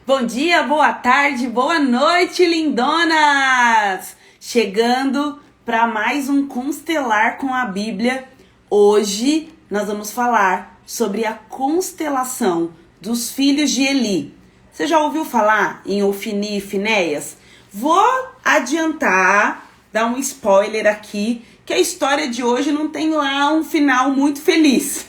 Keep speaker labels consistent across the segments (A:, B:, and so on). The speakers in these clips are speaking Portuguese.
A: Bom dia, boa tarde, boa noite, lindonas! Chegando para mais um Constelar com a Bíblia. Hoje nós vamos falar sobre a constelação dos filhos de Eli. Você já ouviu falar em Ofni e Finéias? Vou adiantar, dar um spoiler aqui, que a história de hoje não tem lá um final muito feliz,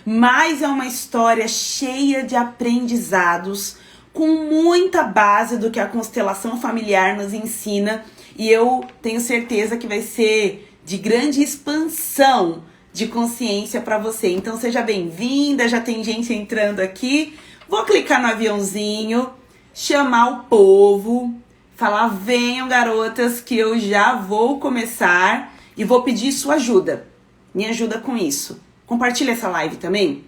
A: mas é uma história cheia de aprendizados, com muita base do que a constelação familiar nos ensina, e eu tenho certeza que vai ser de grande expansão de consciência para você. Então seja bem-vinda, já tem gente entrando aqui. Vou clicar no aviãozinho, chamar o povo, falar: venham garotas que eu já vou começar e vou pedir sua ajuda. Me ajuda com isso. Compartilha essa live também,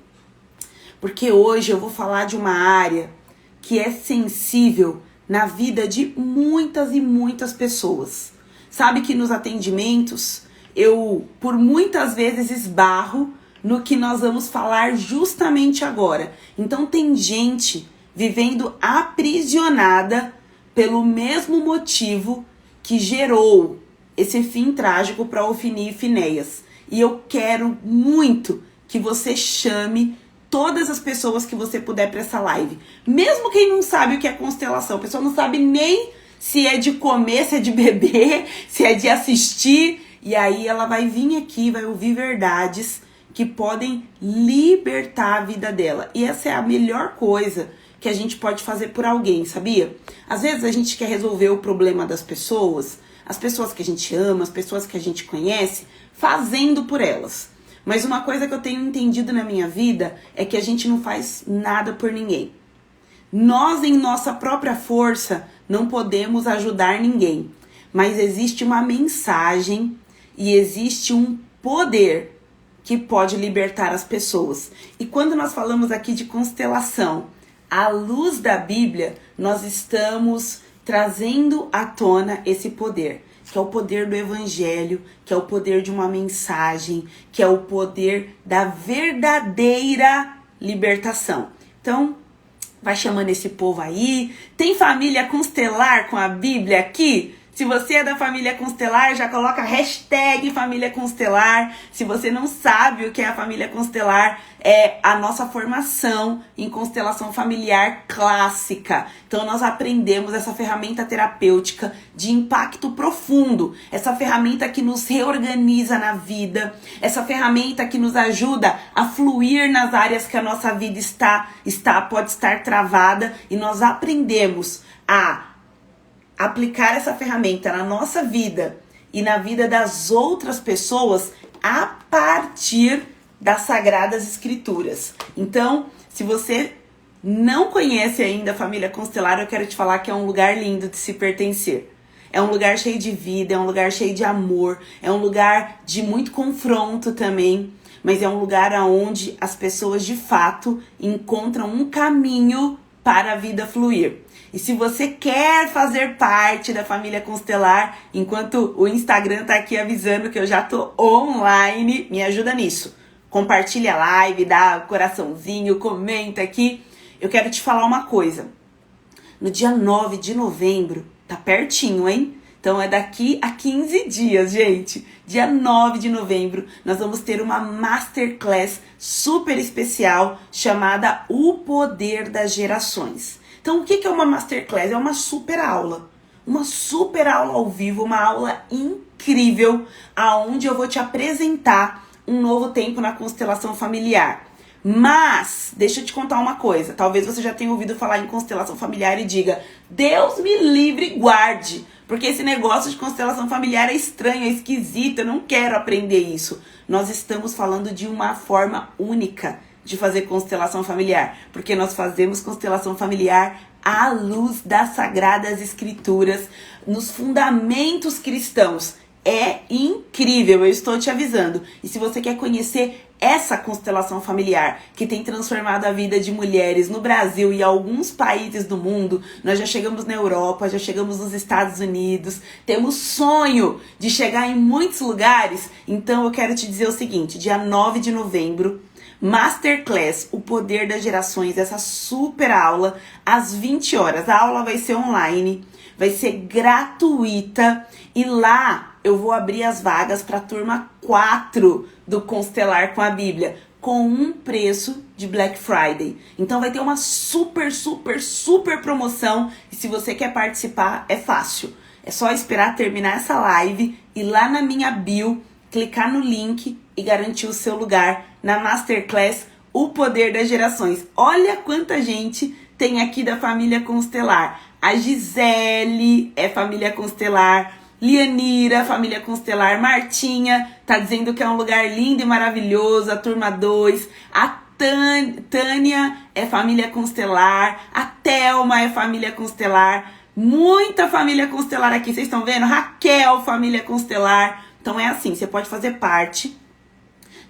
A: porque hoje eu vou falar de uma área que é sensível na vida de muitas e muitas pessoas. Sabe que nos atendimentos eu, por muitas vezes, esbarro no que nós vamos falar justamente agora. Então tem gente vivendo aprisionada pelo mesmo motivo que gerou esse fim trágico para Ofni e Finéias. E eu quero muito que você chame todas as pessoas que você puder para essa live. Mesmo quem não sabe o que é constelação, a pessoa não sabe nem se é de comer, se é de beber, se é de assistir. E aí ela vai vir aqui, vai ouvir verdades que podem libertar a vida dela. E essa é a melhor coisa que a gente pode fazer por alguém, sabia? Às vezes a gente quer resolver o problema das pessoas, as pessoas que a gente ama, as pessoas que a gente conhece, fazendo por elas. Mas uma coisa que eu tenho entendido na minha vida é que a gente não faz nada por ninguém. Nós, em nossa própria força, não podemos ajudar ninguém. Mas existe uma mensagem e existe um poder que pode libertar as pessoas. E quando nós falamos aqui de constelação, à luz da Bíblia, nós estamos trazendo à tona esse poder, que é o poder do evangelho, que é o poder de uma mensagem, que é o poder da verdadeira libertação. Então, vai chamando esse povo aí. Tem família constelar com a Bíblia aqui? Se você é da família constelar, já coloca hashtag família constelar. Se você não sabe o que é a família constelar, é a nossa formação em constelação familiar clássica. Então nós aprendemos essa ferramenta terapêutica de impacto profundo, essa ferramenta que nos reorganiza na vida, essa ferramenta que nos ajuda a fluir nas áreas que a nossa vida pode estar travada, e nós aprendemos a aplicar essa ferramenta na nossa vida e na vida das outras pessoas a partir das Sagradas Escrituras. Então, se você não conhece ainda a família Constelar, eu quero te falar que é um lugar lindo de se pertencer. É um lugar cheio de vida, é um lugar cheio de amor, é um lugar de muito confronto também, mas é um lugar onde as pessoas de fato encontram um caminho para a vida fluir. E se você quer fazer parte da família Constelar, enquanto o Instagram tá aqui avisando que eu já tô online, me ajuda nisso. Compartilha a live, dá coraçãozinho, comenta aqui. Eu quero te falar uma coisa. No dia 9 de novembro, tá pertinho, hein? Então é daqui a 15 dias, gente. Dia 9 de novembro, nós vamos ter uma masterclass super especial chamada O Poder das Gerações. Então, o que é uma masterclass? É uma super aula ao vivo, uma aula incrível, aonde eu vou te apresentar um novo tempo na constelação familiar. Mas, deixa eu te contar uma coisa, talvez você já tenha ouvido falar em constelação familiar e diga: Deus me livre e guarde, porque esse negócio de constelação familiar é estranho, é esquisito, eu não quero aprender isso. Nós estamos falando de uma forma única de fazer constelação familiar, porque nós fazemos constelação familiar à luz das Sagradas Escrituras, nos fundamentos cristãos. É incrível, eu estou te avisando. E se você quer conhecer essa constelação familiar que tem transformado a vida de mulheres no Brasil e alguns países do mundo, nós já chegamos na Europa, já chegamos nos Estados Unidos, temos sonho de chegar em muitos lugares. Então eu quero te dizer o seguinte: dia 9 de novembro Masterclass, o poder das gerações, essa super aula, às 20 horas. A aula vai ser online, vai ser gratuita e lá eu vou abrir as vagas para a turma 4 do Constelar com a Bíblia, com um preço de Black Friday. Então vai ter uma super promoção e se você quer participar, é fácil. É só esperar terminar essa live e lá na minha bio, clicar no link e garantir o seu lugar na Masterclass, o poder das gerações. Olha quanta gente tem aqui da família Constelar. A Gisele é família Constelar, Lianira, família Constelar, Martinha, tá dizendo que é um lugar lindo e maravilhoso, a turma 2, a Tânia é família Constelar, a Thelma é família Constelar, muita família Constelar aqui, vocês estão vendo? Raquel, família Constelar. Então é assim, você pode fazer parte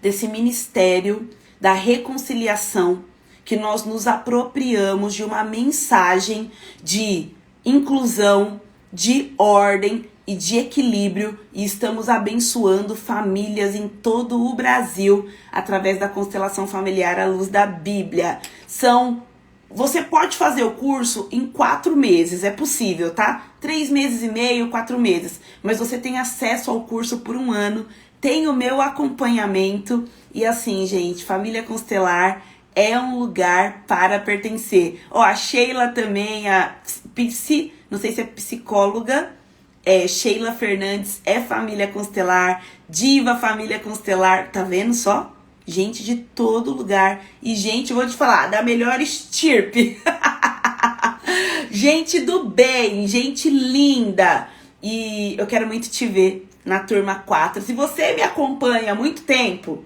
A: desse ministério da reconciliação, que nós nos apropriamos de uma mensagem de inclusão, de ordem e de equilíbrio e estamos abençoando famílias em todo o Brasil através da constelação familiar à luz da Bíblia. Você pode fazer o curso em 4 meses, é possível, tá? 3 meses e meio, 4 meses. Mas você tem acesso ao curso por 1 ano, tem o meu acompanhamento. E assim, gente, família Constelar é um lugar para pertencer. Ó, a Sheila também, não sei se é psicóloga, Sheila Fernandes é família Constelar, Diva família Constelar, tá vendo só? Gente de todo lugar. E gente, eu vou te falar, da melhor estirpe. Gente do bem, gente linda. E eu quero muito te ver na turma 4. Se você me acompanha há muito tempo,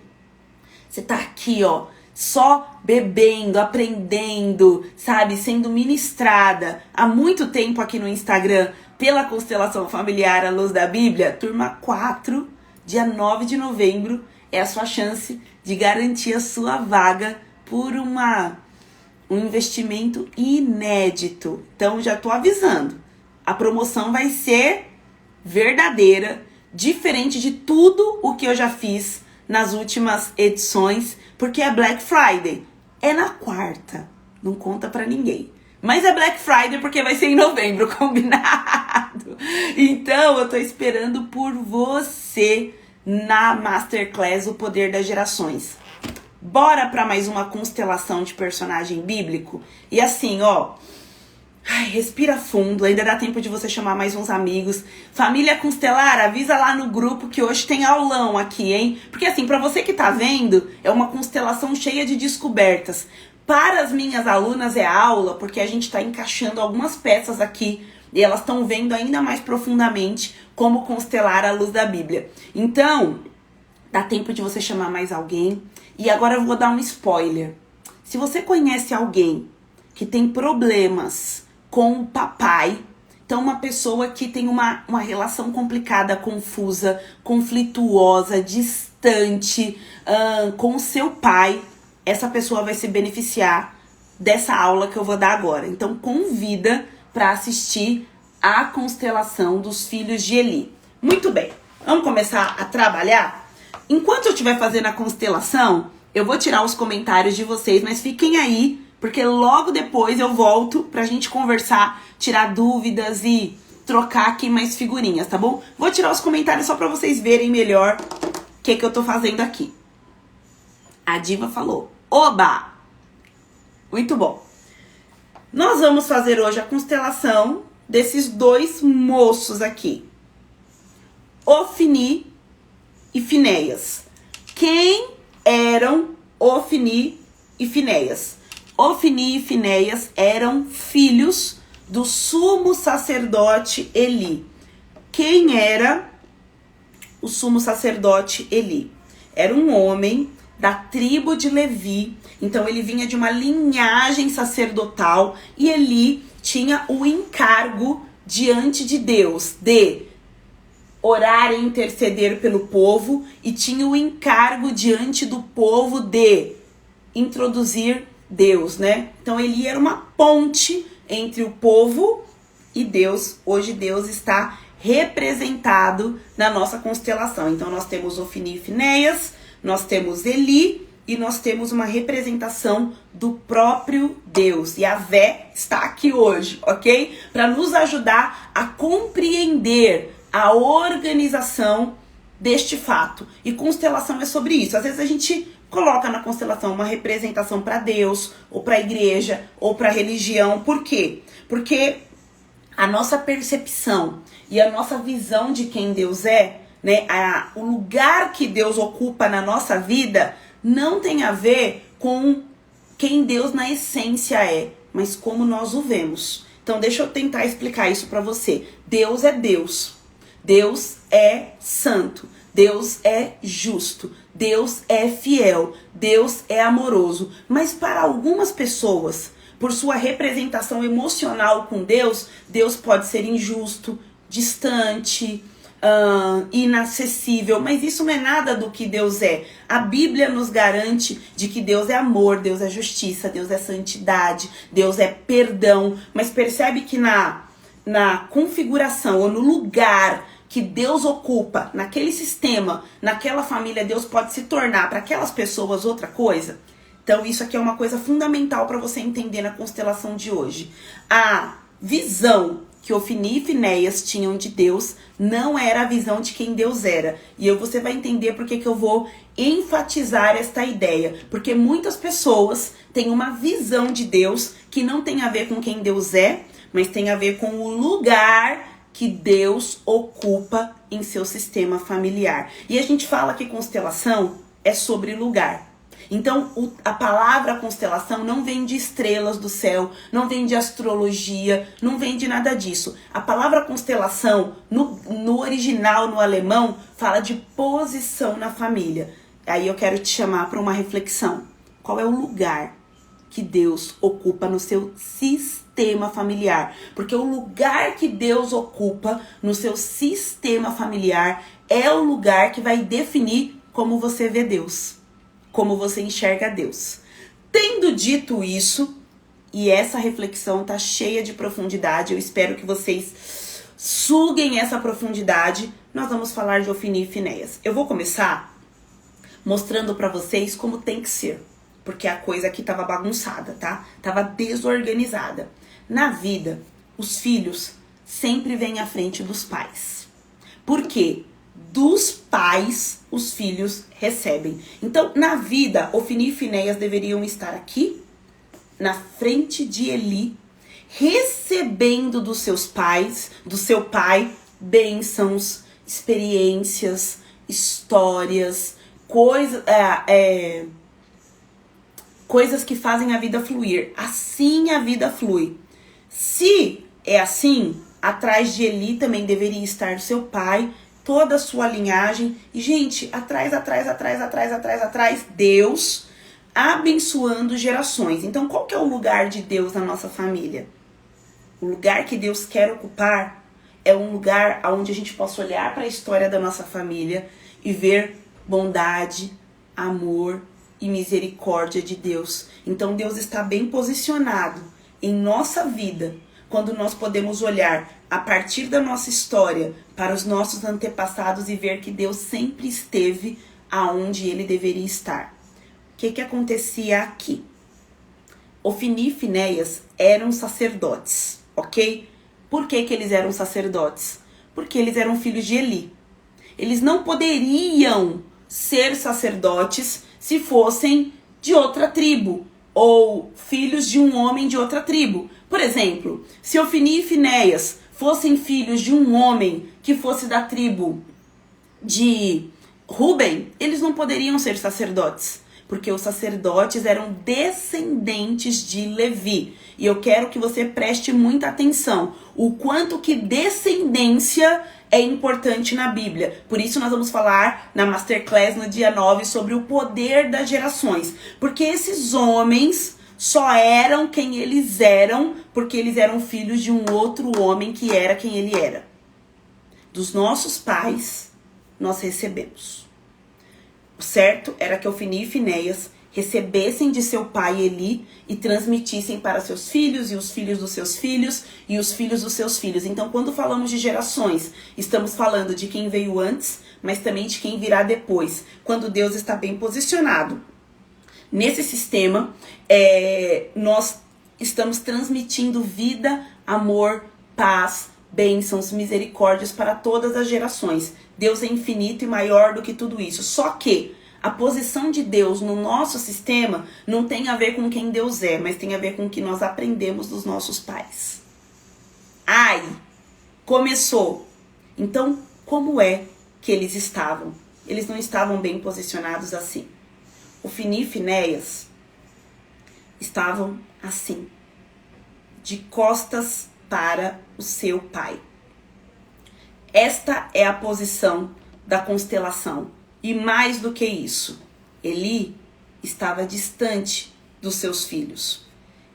A: você tá aqui, ó, só bebendo, aprendendo, sabe? Sendo ministrada há muito tempo aqui no Instagram pela Constelação Familiar à Luz da Bíblia. Turma 4, dia 9 de novembro, é a sua chance de garantir a sua vaga por um investimento inédito. Então, já tô avisando. A promoção vai ser verdadeira, diferente de tudo o que eu já fiz nas últimas edições, porque é Black Friday. É na quarta, não conta pra ninguém. Mas é Black Friday porque vai ser em novembro, combinado? Então, eu tô esperando por você na Masterclass, o poder das gerações. Bora pra mais uma constelação de personagem bíblico? E assim, ó, respira fundo, ainda dá tempo de você chamar mais uns amigos. Família Constelar, avisa lá no grupo que hoje tem aulão aqui, hein? Porque assim, pra você que tá vendo, é uma constelação cheia de descobertas. Para as minhas alunas é aula, porque a gente tá encaixando algumas peças aqui e elas estão vendo ainda mais profundamente como constelar à luz da Bíblia. Então, dá tempo de você chamar mais alguém. E agora eu vou dar um spoiler. Se você conhece alguém que tem problemas com o papai, então uma pessoa que tem uma relação complicada, confusa, conflituosa, distante com o seu pai, essa pessoa vai se beneficiar dessa aula que eu vou dar agora. Então convida para assistir a constelação dos filhos de Eli. Muito bem, vamos começar a trabalhar? Enquanto eu estiver fazendo a constelação, eu vou tirar os comentários de vocês, mas fiquem aí, porque logo depois eu volto pra gente conversar, tirar dúvidas e trocar aqui mais figurinhas, tá bom? Vou tirar os comentários só pra vocês verem melhor o que eu tô fazendo aqui. A Diva falou, oba! Muito bom. Nós vamos fazer hoje a constelação desses 2 moços aqui. Ofni e Finéias. Quem eram Ofni e Finéias? Ofni e Finéias eram filhos do sumo sacerdote Eli. Quem era o sumo sacerdote Eli? Era um homem da tribo de Levi, então ele vinha de uma linhagem sacerdotal e Eli tinha o encargo diante de Deus de orar e interceder pelo povo e tinha o encargo diante do povo de introduzir Deus, né? Então Eli era uma ponte entre o povo e Deus. Hoje Deus está representado na nossa constelação. Então nós temos Ofni e Finéias, nós temos Eli e nós temos uma representação do próprio Deus. E a Vé está aqui hoje, ok? Para nos ajudar a compreender a organização deste fato. E constelação é sobre isso. Às vezes a gente coloca na constelação uma representação para Deus, ou para a igreja, ou para a religião. Por quê? Porque a nossa percepção e a nossa visão de quem Deus é, né, o lugar que Deus ocupa na nossa vida, não tem a ver com quem Deus na essência é, mas como nós o vemos. Então deixa eu tentar explicar isso para você. Deus é Deus. Deus é santo. Deus é justo. Deus é fiel. Deus é amoroso. Mas para algumas pessoas, por sua representação emocional com Deus, Deus pode ser injusto, distante, inacessível, mas isso não é nada do que Deus é. A Bíblia nos garante de que Deus é amor, Deus é justiça, Deus é santidade, Deus é perdão, mas percebe que na configuração ou no lugar que Deus ocupa, naquele sistema, naquela família, Deus pode se tornar para aquelas pessoas outra coisa. Então isso aqui é uma coisa fundamental para você entender na constelação de hoje. A visão que Ofni e Finéias tinham de Deus não era a visão de quem Deus era. E você vai entender por que eu vou enfatizar esta ideia. Porque muitas pessoas têm uma visão de Deus que não tem a ver com quem Deus é, mas tem a ver com o lugar que Deus ocupa em seu sistema familiar. E a gente fala que constelação é sobre lugar. Então, a palavra constelação não vem de estrelas do céu, não vem de astrologia, não vem de nada disso. A palavra constelação, no original, no alemão, fala de posição na família. Aí eu quero te chamar para uma reflexão. Qual é o lugar que Deus ocupa no seu sistema familiar? Porque o lugar que Deus ocupa no seu sistema familiar é o lugar que vai definir como você vê Deus. Como você enxerga Deus. Tendo dito isso, e essa reflexão tá cheia de profundidade, eu espero que vocês suguem essa profundidade, nós vamos falar de Ofni e Finéias. Eu vou começar mostrando pra vocês como tem que ser, porque a coisa aqui tava bagunçada, tá? Tava desorganizada. Na vida, os filhos sempre vêm à frente dos pais. Por quê? Dos pais, os filhos recebem. Então, na vida, Ofni e Finéias deveriam estar aqui, na frente de Eli, recebendo dos seus pais, do seu pai, bênçãos, experiências, histórias, coisas que fazem a vida fluir. Assim a vida flui. Se é assim, atrás de Eli também deveria estar o seu pai, toda a sua linhagem. E, gente, atrás, Deus abençoando gerações. Então, qual que é o lugar de Deus na nossa família? O lugar que Deus quer ocupar é um lugar onde a gente possa olhar para a história da nossa família e ver bondade, amor e misericórdia de Deus. Então, Deus está bem posicionado em nossa vida quando nós podemos olhar a partir da nossa história para os nossos antepassados e ver que Deus sempre esteve aonde ele deveria estar. O que acontecia aqui? Ofni e Finéias eram sacerdotes, ok? Por que eles eram sacerdotes? Porque eles eram filhos de Eli. Eles não poderiam ser sacerdotes se fossem de outra tribo ou filhos de um homem de outra tribo. Por exemplo, se Ofni e Finéias fossem filhos de um homem que fosse da tribo de Ruben, eles não poderiam ser sacerdotes, porque os sacerdotes eram descendentes de Levi. E eu quero que você preste muita atenção, o quanto que descendência é importante na Bíblia. Por isso nós vamos falar na Masterclass no dia 9 sobre o poder das gerações. Porque esses homens só eram quem eles eram porque eles eram filhos de um outro homem que era quem ele era. Dos nossos pais, nós recebemos. O certo era que Ofni e Finéias recebessem de seu pai Eli e transmitissem para seus filhos e os filhos dos seus filhos e os filhos dos seus filhos. Então, quando falamos de gerações, estamos falando de quem veio antes, mas também de quem virá depois, quando Deus está bem posicionado Nesse sistema, nós estamos transmitindo vida, amor, paz, bênçãos, misericórdias para todas as gerações. Deus é infinito e maior do que tudo isso. Só que a posição de Deus no nosso sistema não tem a ver com quem Deus é, mas tem a ver com o que nós aprendemos dos nossos pais. Ai, começou. Então, como é que eles estavam? Eles não estavam bem posicionados assim. Ofni e Finéias estavam assim, de costas para o seu pai. Esta é a posição da constelação. E mais do que isso, Eli estava distante dos seus filhos.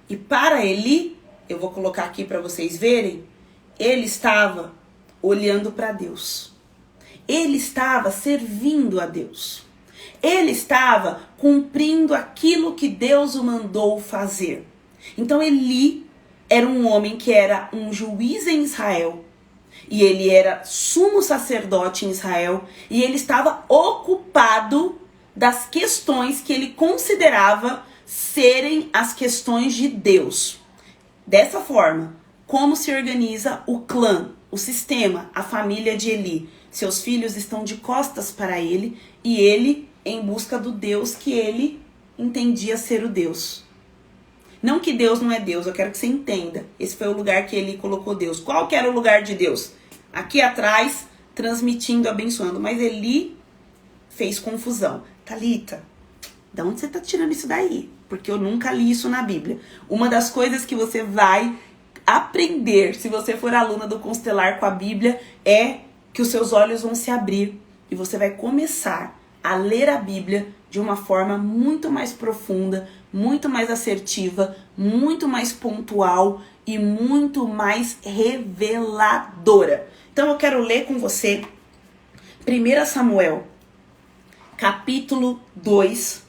A: E para Eli, eu vou colocar aqui para vocês verem, ele estava olhando para Deus. Ele estava servindo a Deus. Ele estava cumprindo aquilo que Deus o mandou fazer. Então Eli era um homem que era um juiz em Israel. E ele era sumo sacerdote em Israel. E ele estava ocupado das questões que ele considerava serem as questões de Deus. Dessa forma, como se organiza o clã, o sistema, a família de Eli? Seus filhos estão de costas para ele e ele em busca do Deus que ele entendia ser o Deus. Não que Deus não é Deus, eu quero que você entenda. Esse foi o lugar que ele colocou Deus. Qual que era o lugar de Deus? Aqui atrás, transmitindo, abençoando. Mas Eli fez confusão. Thalita, de onde você está tirando isso daí? Porque eu nunca li isso na Bíblia. Uma das coisas que você vai aprender, se você for aluna do Constelar com a Bíblia, é que os seus olhos vão se abrir. E você vai começar a ler a Bíblia de uma forma muito mais profunda, muito mais assertiva, muito mais pontual e muito mais reveladora. Então eu quero ler com você 1 Samuel, capítulo 2,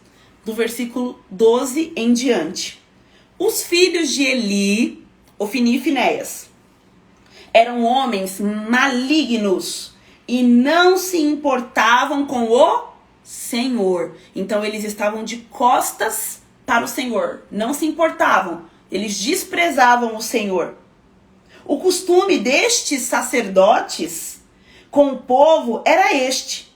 A: do versículo 12 em diante. Os filhos de Eli, Ofni e Finéias, eram homens malignos e não se importavam com o Senhor. Então eles estavam de costas para o Senhor, não se importavam, eles desprezavam o Senhor. O costume destes sacerdotes com o povo era este: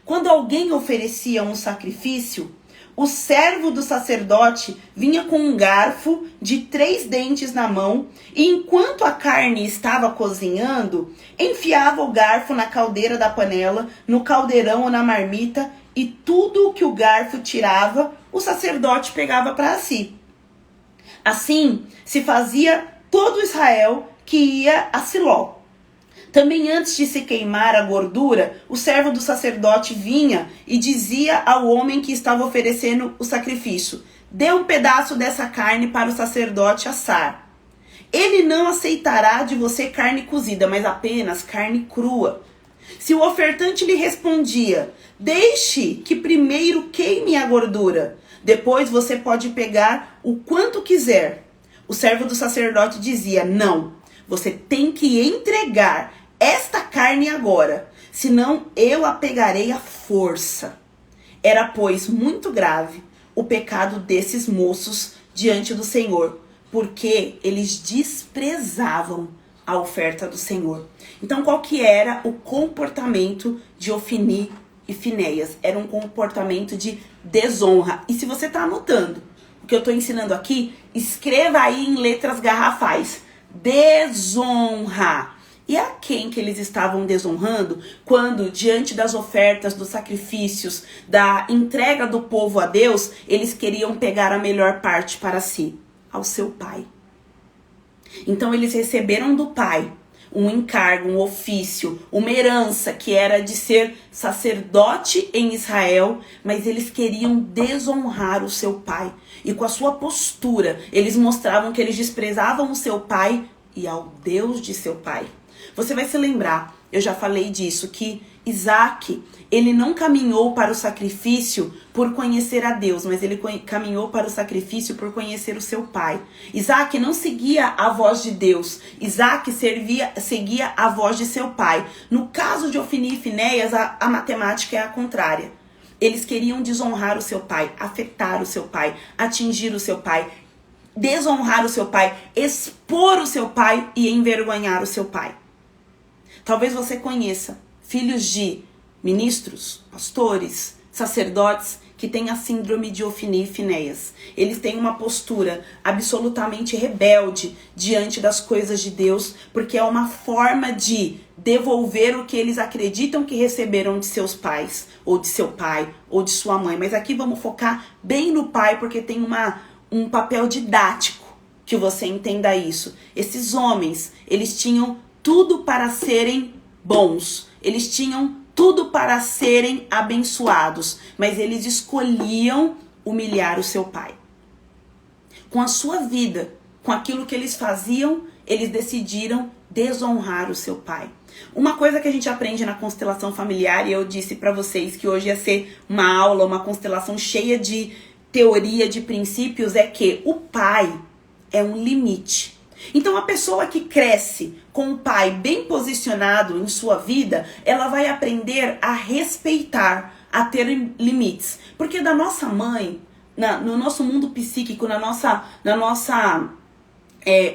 A: quando alguém oferecia um sacrifício, o servo do sacerdote vinha com um garfo de 3 dentes na mão e, enquanto a carne estava cozinhando, enfiava o garfo na caldeira da panela, no caldeirão ou na marmita, e tudo o que o garfo tirava, o sacerdote pegava para si. Assim se fazia todo Israel que ia a Siló. Também antes de se queimar a gordura, o servo do sacerdote vinha e dizia ao homem que estava oferecendo o sacrifício: dê um pedaço dessa carne para o sacerdote assar. Ele não aceitará de você carne cozida, mas apenas carne crua. Se o ofertante lhe respondia: deixe que primeiro queime a gordura, depois você pode pegar o quanto quiser, o servo do sacerdote dizia: não, você tem que entregar esta carne agora, senão eu a pegarei à força. Era, pois, muito grave o pecado desses moços diante do Senhor, porque eles desprezavam a oferta do Senhor. Então, qual que era o comportamento de Ofni e Finéias? Era um comportamento de desonra. E se você está anotando o que eu estou ensinando aqui, escreva aí em letras garrafais: desonra. E a quem que eles estavam desonrando quando, diante das ofertas, dos sacrifícios, da entrega do povo a Deus, eles queriam pegar a melhor parte para si? Ao seu pai. Então eles receberam do pai um encargo, um ofício, uma herança que era de ser sacerdote em Israel, mas eles queriam desonrar o seu pai. E com a sua postura, eles mostravam que eles desprezavam o seu pai e ao Deus de seu pai. Você vai se lembrar, eu já falei disso, que Isaac, ele não caminhou para o sacrifício por conhecer a Deus, mas ele caminhou para o sacrifício por conhecer o seu pai. Isaac não seguia a voz de Deus, Isaac seguia a voz de seu pai. No caso de Ofni e Finéias, a matemática é a contrária. Eles queriam desonrar o seu pai, afetar o seu pai, atingir o seu pai, desonrar o seu pai, expor o seu pai e envergonhar o seu pai. Talvez você conheça filhos de ministros, pastores, sacerdotes que têm a síndrome de Ofni e Finéias. Eles têm uma postura absolutamente rebelde diante das coisas de Deus, porque é uma forma de devolver o que eles acreditam que receberam de seus pais, ou de seu pai, ou de sua mãe. Mas aqui vamos focar bem no pai, porque tem um papel didático que você entenda isso. Esses homens, eles tinham tudo para serem bons. Eles tinham tudo para serem abençoados, mas eles escolhiam humilhar o seu pai. Com a sua vida, com aquilo que eles faziam, eles decidiram desonrar o seu pai. Uma coisa que a gente aprende na constelação familiar, e eu disse para vocês que hoje ia ser uma aula, uma constelação cheia de teoria, de princípios, é que o pai é um limite. Então a pessoa que cresce com o pai bem posicionado em sua vida, ela vai aprender a respeitar, a ter limites. Porque da nossa mãe, no nosso mundo psíquico, na nossa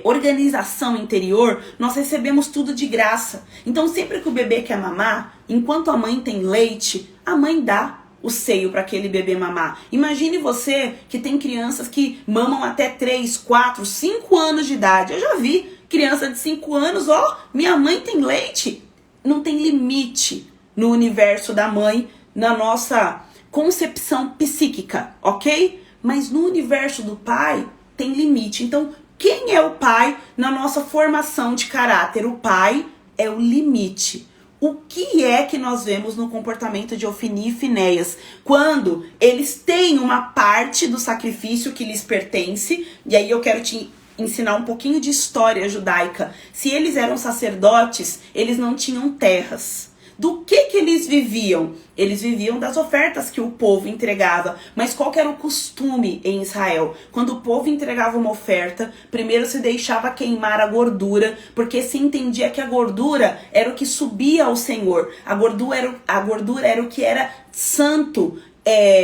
A: organização interior, nós recebemos tudo de graça. Então sempre que o bebê quer mamar, enquanto a mãe tem leite, a mãe dá o seio para aquele bebê mamar. Imagine você que tem crianças que mamam até 3, 4, 5 anos de idade. Eu já vi criança de 5 anos, minha mãe tem leite. Não tem limite no universo da mãe, na nossa concepção psíquica, ok? Mas no universo do pai tem limite. Então, quem é o pai na nossa formação de caráter? O pai é o limite. O que é que nós vemos no comportamento de Ofni e Finéias? Quando eles têm uma parte do sacrifício que lhes pertence, e aí eu quero te ensinar um pouquinho de história judaica. Se eles eram sacerdotes, eles não tinham terras. Do que eles viviam? Eles viviam das ofertas que o povo entregava. Mas qual que era o costume em Israel? Quando o povo entregava uma oferta, primeiro se deixava queimar a gordura, porque se entendia que a gordura era o que subia ao Senhor. A gordura era o que era santo,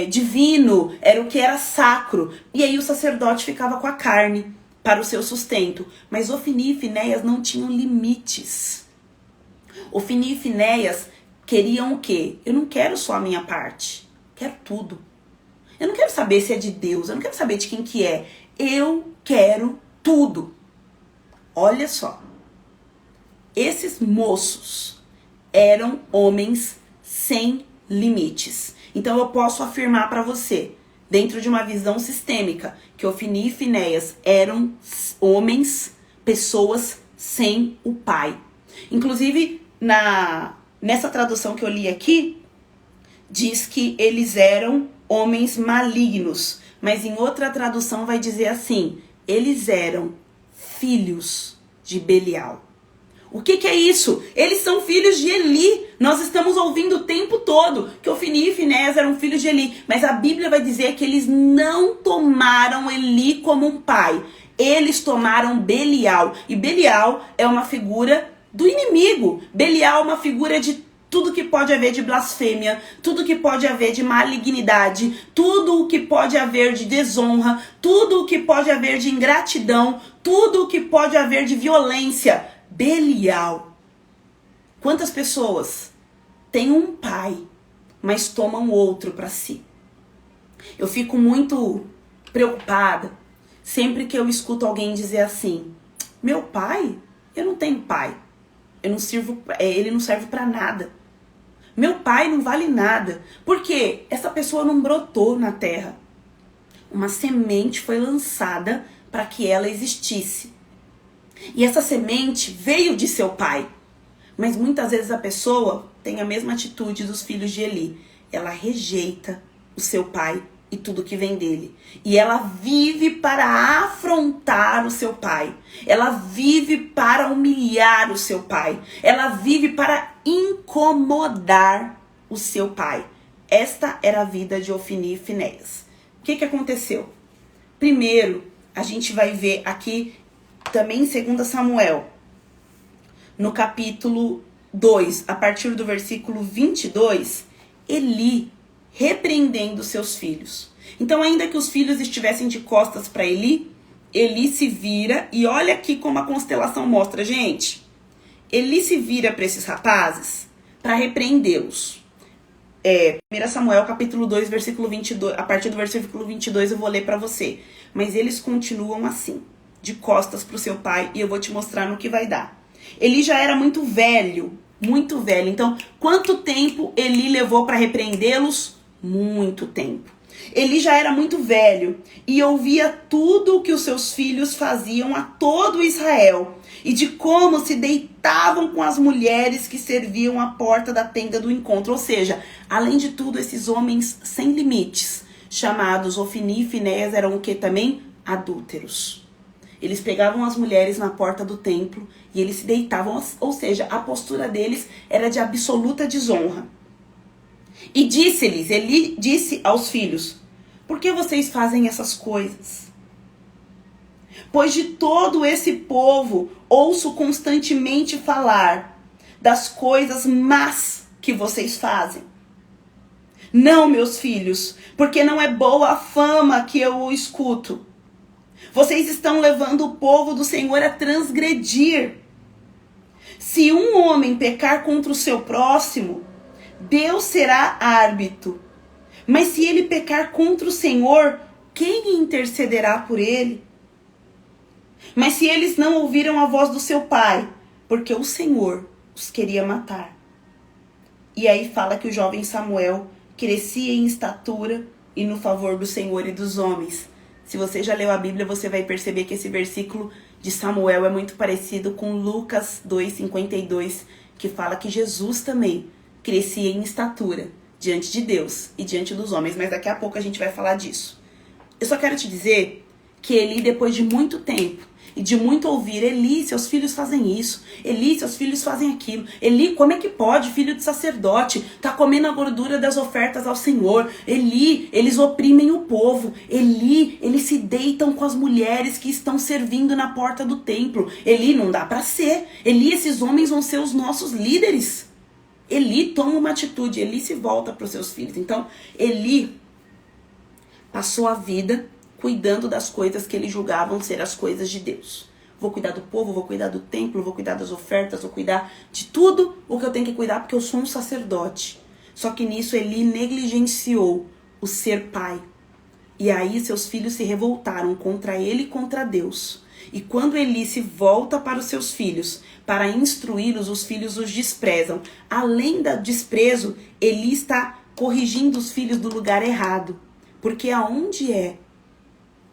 A: divino, era o que era sacro. E aí o sacerdote ficava com a carne para o seu sustento. Mas Ofni e Finéias não tinham limites. Ofni e Finéias queriam o quê? Eu não quero só a minha parte, quero tudo. Eu não quero saber se é de Deus, eu não quero saber de quem que é. Eu quero tudo. Olha só, esses moços eram homens sem limites. Então eu posso afirmar para você, dentro de uma visão sistêmica, que Ofni e Finéias eram homens, pessoas sem o pai. Inclusive, nessa tradução que eu li aqui, diz que eles eram homens malignos. Mas em outra tradução vai dizer assim, eles eram filhos de Belial. O que é isso? Eles são filhos de Eli. Nós estamos ouvindo o tempo todo que Ofni e Finéias eram filhos de Eli. Mas a Bíblia vai dizer que eles não tomaram Eli como um pai. Eles tomaram Belial. E Belial é uma figura do inimigo. Belial é uma figura de tudo que pode haver de blasfêmia, tudo que pode haver de malignidade, tudo o que pode haver de desonra, tudo o que pode haver de ingratidão, tudo o que pode haver de violência. Belial. Quantas pessoas têm um pai, mas tomam outro para si? Eu fico muito preocupada sempre que eu escuto alguém dizer assim, meu pai? Eu não tenho pai. Eu não sirvo, ele não serve para nada. Meu pai não vale nada. Porque essa pessoa não brotou na terra. Uma semente foi lançada para que ela existisse. E essa semente veio de seu pai. Mas muitas vezes a pessoa tem a mesma atitude dos filhos de Eli. Ela rejeita o seu pai e tudo que vem dele. E ela vive para afrontar o seu pai. Ela vive para humilhar o seu pai. Ela vive para incomodar o seu pai. Esta era a vida de Ofni e Finéias. O que aconteceu? Primeiro, a gente vai ver aqui também em 2 Samuel, no capítulo 2, a partir do versículo 22, Eli repreendendo seus filhos. Então, ainda que os filhos estivessem de costas para Eli, Eli se vira, e olha aqui como a constelação mostra, gente. Eli se vira para esses rapazes para repreendê-los. 1 Samuel capítulo 2, versículo 22, a partir do versículo 22 eu vou ler para você. Mas eles continuam assim, de costas para o seu pai, e eu vou te mostrar no que vai dar. Eli já era muito velho. Então, quanto tempo Eli levou para repreendê-los? Muito tempo. Eli já era muito velho e ouvia tudo o que os seus filhos faziam a todo Israel e de como se deitavam com as mulheres que serviam à porta da tenda do encontro. Ou seja, além de tudo, esses homens sem limites, chamados Ofni e Finéias, eram o que também? Adúlteros. Eles pegavam as mulheres na porta do templo e eles se deitavam, ou seja, a postura deles era de absoluta desonra. E disse-lhes, Eli disse aos filhos: por que vocês fazem essas coisas? Pois de todo esse povo ouço constantemente falar das coisas más que vocês fazem. Não, meus filhos, porque não é boa a fama que eu escuto. Vocês estão levando o povo do Senhor a transgredir. Se um homem pecar contra o seu próximo, Deus será árbitro. Mas se ele pecar contra o Senhor, quem intercederá por ele? Mas se eles não ouviram a voz do seu pai, porque o Senhor os queria matar. E aí fala que o jovem Samuel crescia em estatura e no favor do Senhor e dos homens. Se você já leu a Bíblia, você vai perceber que esse versículo de Samuel é muito parecido com Lucas 2:52, que fala que Jesus também crescia em estatura diante de Deus e diante dos homens, mas daqui a pouco a gente vai falar disso. Eu só quero te dizer que Eli, depois de muito tempo e de muito ouvir, Eli, seus filhos fazem isso, Eli, seus filhos fazem aquilo, Eli, como é que pode, filho de sacerdote, tá comendo a gordura das ofertas ao Senhor, Eli, eles oprimem o povo, Eli, eles se deitam com as mulheres que estão servindo na porta do templo, Eli, não dá pra ser, Eli, esses homens vão ser os nossos líderes. Eli toma uma atitude, Eli se volta para os seus filhos. Então, Eli passou a vida cuidando das coisas que eles julgavam ser as coisas de Deus. Vou cuidar do povo, vou cuidar do templo, vou cuidar das ofertas, vou cuidar de tudo o que eu tenho que cuidar, porque eu sou um sacerdote. Só que nisso Eli negligenciou o ser pai. E aí seus filhos se revoltaram contra ele e contra Deus. E quando Eli se volta para os seus filhos, para instruí-los, os filhos os desprezam. Além do desprezo, Eli está corrigindo os filhos do lugar errado. Porque aonde é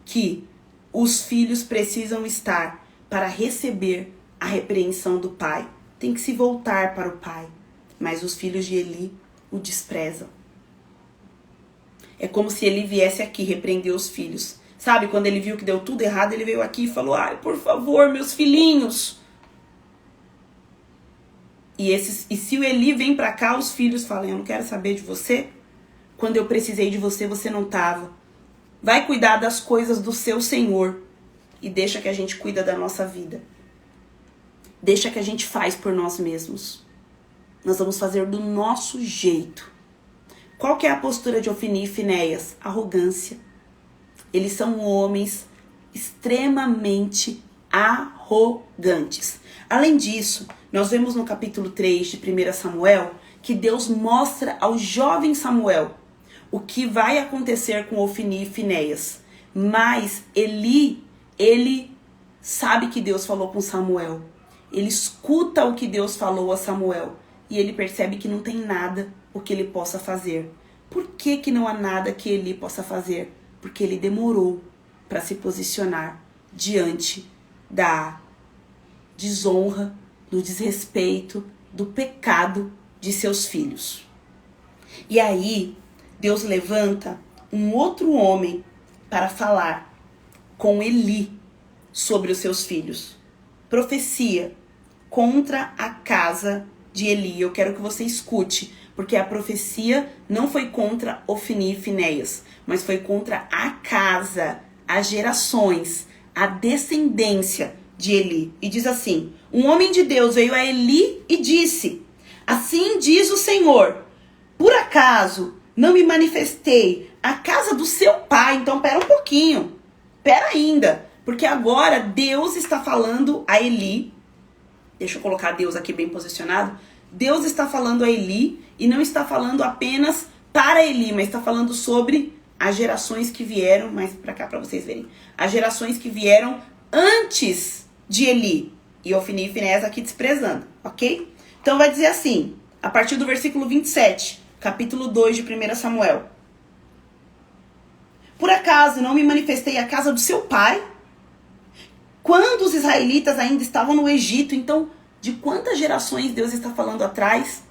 A: que os filhos precisam estar para receber a repreensão do pai? Tem que se voltar para o pai. Mas os filhos de Eli o desprezam. É como se Eli viesse aqui repreender os filhos. Sabe, quando ele viu que deu tudo errado, ele veio aqui e falou: ai, por favor, meus filhinhos. E se o Eli vem pra cá, os filhos falam: eu não quero saber de você. Quando eu precisei de você, você não tava. Vai cuidar das coisas do seu Senhor. E deixa que a gente cuida da nossa vida. Deixa que a gente faz por nós mesmos. Nós vamos fazer do nosso jeito. Qual que é a postura de Ofni e Finéias? Arrogância. Eles são homens extremamente arrogantes. Além disso, nós vemos no capítulo 3 de 1 Samuel que Deus mostra ao jovem Samuel o que vai acontecer com Ofni e Finéias. Mas ele sabe que Deus falou com Samuel. Ele escuta o que Deus falou a Samuel. E ele percebe que não tem nada o que ele possa fazer. Por que que não há nada que Eli possa fazer? Porque ele demorou para se posicionar diante da desonra, do desrespeito, do pecado de seus filhos. E aí, Deus levanta um outro homem para falar com Eli sobre os seus filhos. Profecia contra a casa de Eli. Eu quero que você escute, porque a profecia não foi contra Ofni e Finéias, mas foi contra a casa, as gerações, a descendência de Eli. E diz assim: um homem de Deus veio a Eli e disse: assim diz o Senhor, por acaso não me manifestei à casa do seu pai. Então, pera um pouquinho. Pera ainda. Porque agora Deus está falando a Eli. Deixa eu colocar Deus aqui bem posicionado. Deus está falando a Eli e não está falando apenas para Eli, mas está falando sobre as gerações que vieram, mais pra cá pra vocês verem. As gerações que vieram antes de Eli. E Ofni e Finéias aqui desprezando, ok? Então vai dizer assim, a partir do versículo 27, capítulo 2 de 1 Samuel. Por acaso não me manifestei à casa do seu pai? Quando os israelitas ainda estavam no Egito, então, de quantas gerações Deus está falando atrás?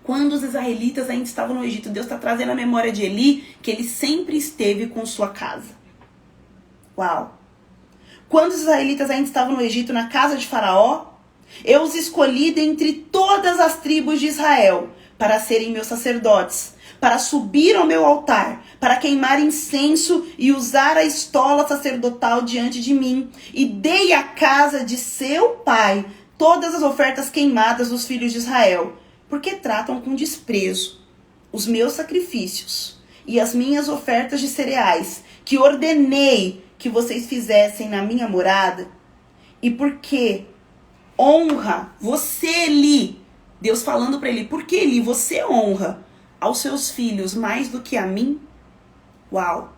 A: Quando os israelitas ainda estavam no Egito, Deus está trazendo a memória de Eli, que ele sempre esteve com sua casa. Uau! Quando os israelitas ainda estavam no Egito, na casa de Faraó, eu os escolhi dentre todas as tribos de Israel, para serem meus sacerdotes, para subir ao meu altar, para queimar incenso e usar a estola sacerdotal diante de mim. E dei à casa de seu pai todas as ofertas queimadas dos filhos de Israel, porque tratam com desprezo os meus sacrifícios e as minhas ofertas de cereais, que ordenei que vocês fizessem na minha morada, e porque honra você, Eli, Deus falando para Eli, porque Eli, você honra aos seus filhos mais do que a mim? Uau!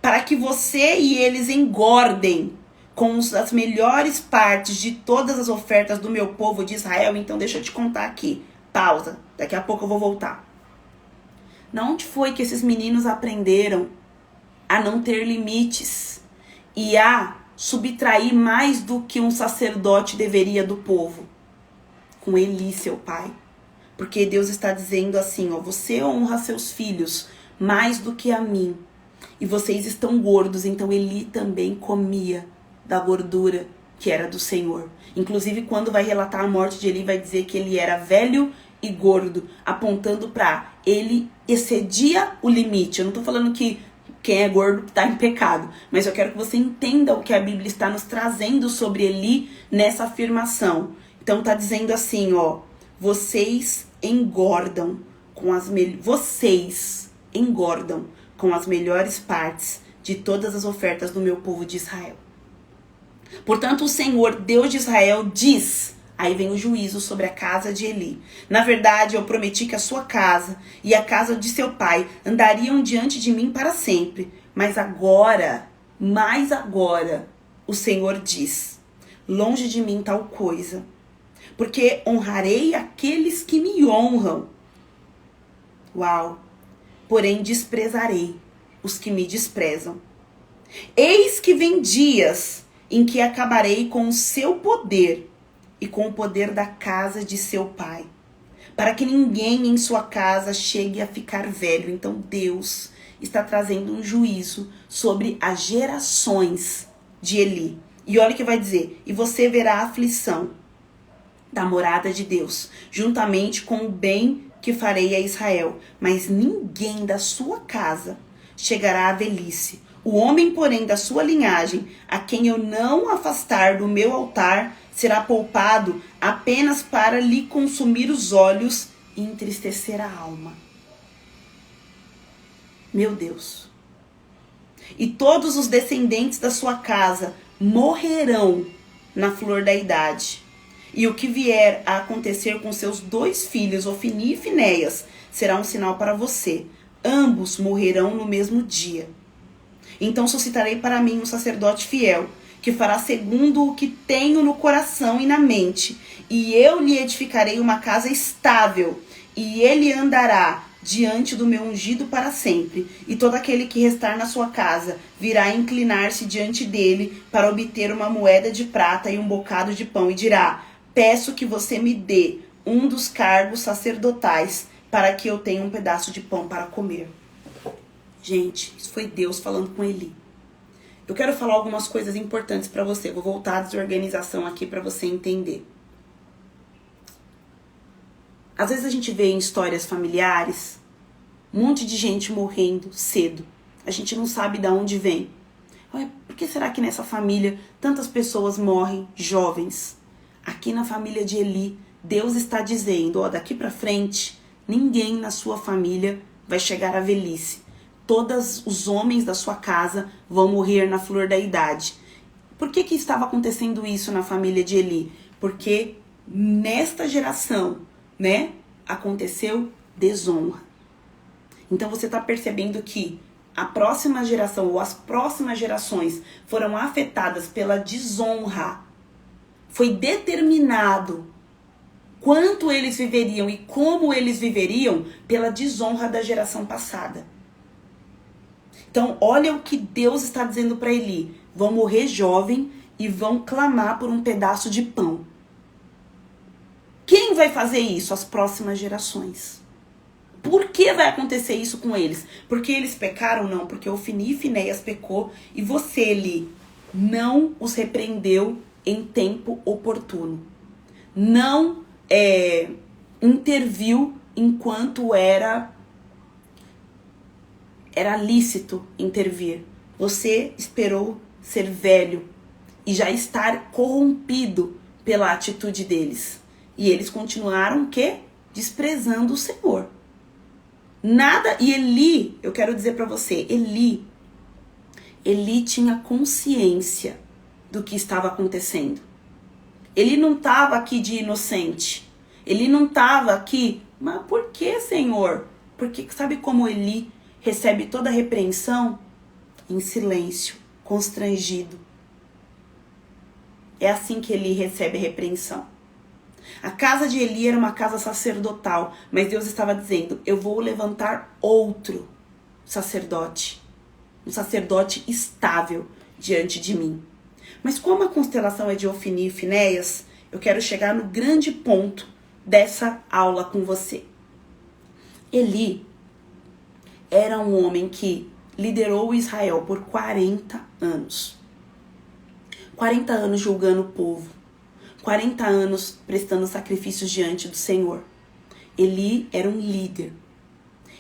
A: Para que você e eles engordem com as melhores partes de todas as ofertas do meu povo de Israel. Então deixa eu te contar aqui. Pausa. Daqui a pouco eu vou voltar. Na onde foi que esses meninos aprenderam a não ter limites e a subtrair mais do que um sacerdote deveria do povo? Com Eli, seu pai. Porque Deus está dizendo assim, ó, você honra seus filhos mais do que a mim. E vocês estão gordos, então Eli também comia da gordura que era do Senhor. Inclusive, quando vai relatar a morte de Eli, vai dizer que ele era velho e gordo, apontando para ele excedia o limite. Eu não estou falando que quem é gordo está em pecado, mas eu quero que você entenda o que a Bíblia está nos trazendo sobre Eli nessa afirmação. Então está dizendo assim, ó, vocês engordam com as melhores partes de todas as ofertas do meu povo de Israel. Portanto, o Senhor, Deus de Israel, diz, aí vem o juízo sobre a casa de Eli. Na verdade, eu prometi que a sua casa e a casa de seu pai andariam diante de mim para sempre. Mas agora, o Senhor diz, longe de mim tal coisa, porque honrarei aqueles que me honram. Uau! Porém desprezarei os que me desprezam. Eis que vem dias em que acabarei com o seu poder e com o poder da casa de seu pai, para que ninguém em sua casa chegue a ficar velho. Então Deus está trazendo um juízo sobre as gerações de Eli. E olha o que vai dizer, e você verá a aflição da morada de Deus, juntamente com o bem que farei a Israel, mas ninguém da sua casa chegará à velhice. O homem, porém, da sua linhagem, a quem eu não afastar do meu altar, será poupado apenas para lhe consumir os olhos e entristecer a alma. Meu Deus. E todos os descendentes da sua casa morrerão na flor da idade. E o que vier a acontecer com seus 2 filhos, Ofni e Finéias, será um sinal para você. Ambos morrerão no mesmo dia. Então suscitarei para mim um sacerdote fiel, que fará segundo o que tenho no coração e na mente. E eu lhe edificarei uma casa estável, e ele andará diante do meu ungido para sempre. E todo aquele que restar na sua casa virá inclinar-se diante dele para obter uma moeda de prata e um bocado de pão, e dirá, peço que você me dê um dos cargos sacerdotais, para que eu tenha um pedaço de pão para comer. Gente, isso foi Deus falando com Eli. Eu quero falar algumas coisas importantes para você. Vou voltar à desorganização aqui para você entender. Às vezes a gente vê em histórias familiares um monte de gente morrendo cedo. A gente não sabe de onde vem. Por que será que nessa família tantas pessoas morrem jovens? Aqui na família de Eli, Deus está dizendo, ó, daqui para frente ninguém na sua família vai chegar à velhice. Todos os homens da sua casa vão morrer na flor da idade. Por que estava acontecendo isso na família de Eli? Porque nesta geração, aconteceu desonra. Então você está percebendo que a próxima geração ou as próximas gerações foram afetadas pela desonra. Foi determinado quanto eles viveriam e como eles viveriam pela desonra da geração passada. Então, olha o que Deus está dizendo para Eli. Vão morrer jovem e vão clamar por um pedaço de pão. Quem vai fazer isso? As próximas gerações. Por que vai acontecer isso com eles? Porque eles pecaram? Não, porque Ofni e Finéias pecou e você, Eli, não os repreendeu em tempo oportuno. Não interviu enquanto era lícito intervir. Você esperou ser velho e já estar corrompido pela atitude deles. E eles continuaram o quê? Desprezando o Senhor. Nada, e Eli, eu quero dizer para você, Eli tinha consciência do que estava acontecendo. Ele não estava aqui de inocente. Ele não estava aqui, mas por que, Senhor? Porque sabe como Eli recebe toda a repreensão? Em silêncio, constrangido. É assim que Eli recebe a repreensão. A casa de Eli era uma casa sacerdotal, mas Deus estava dizendo, eu vou levantar outro sacerdote, um sacerdote estável diante de mim. Mas como a constelação é de Ofni e Finéias, eu quero chegar no grande ponto dessa aula com você. Eli era um homem que liderou Israel por 40 anos. 40 anos julgando o povo. 40 anos prestando sacrifícios diante do Senhor. Eli era um líder.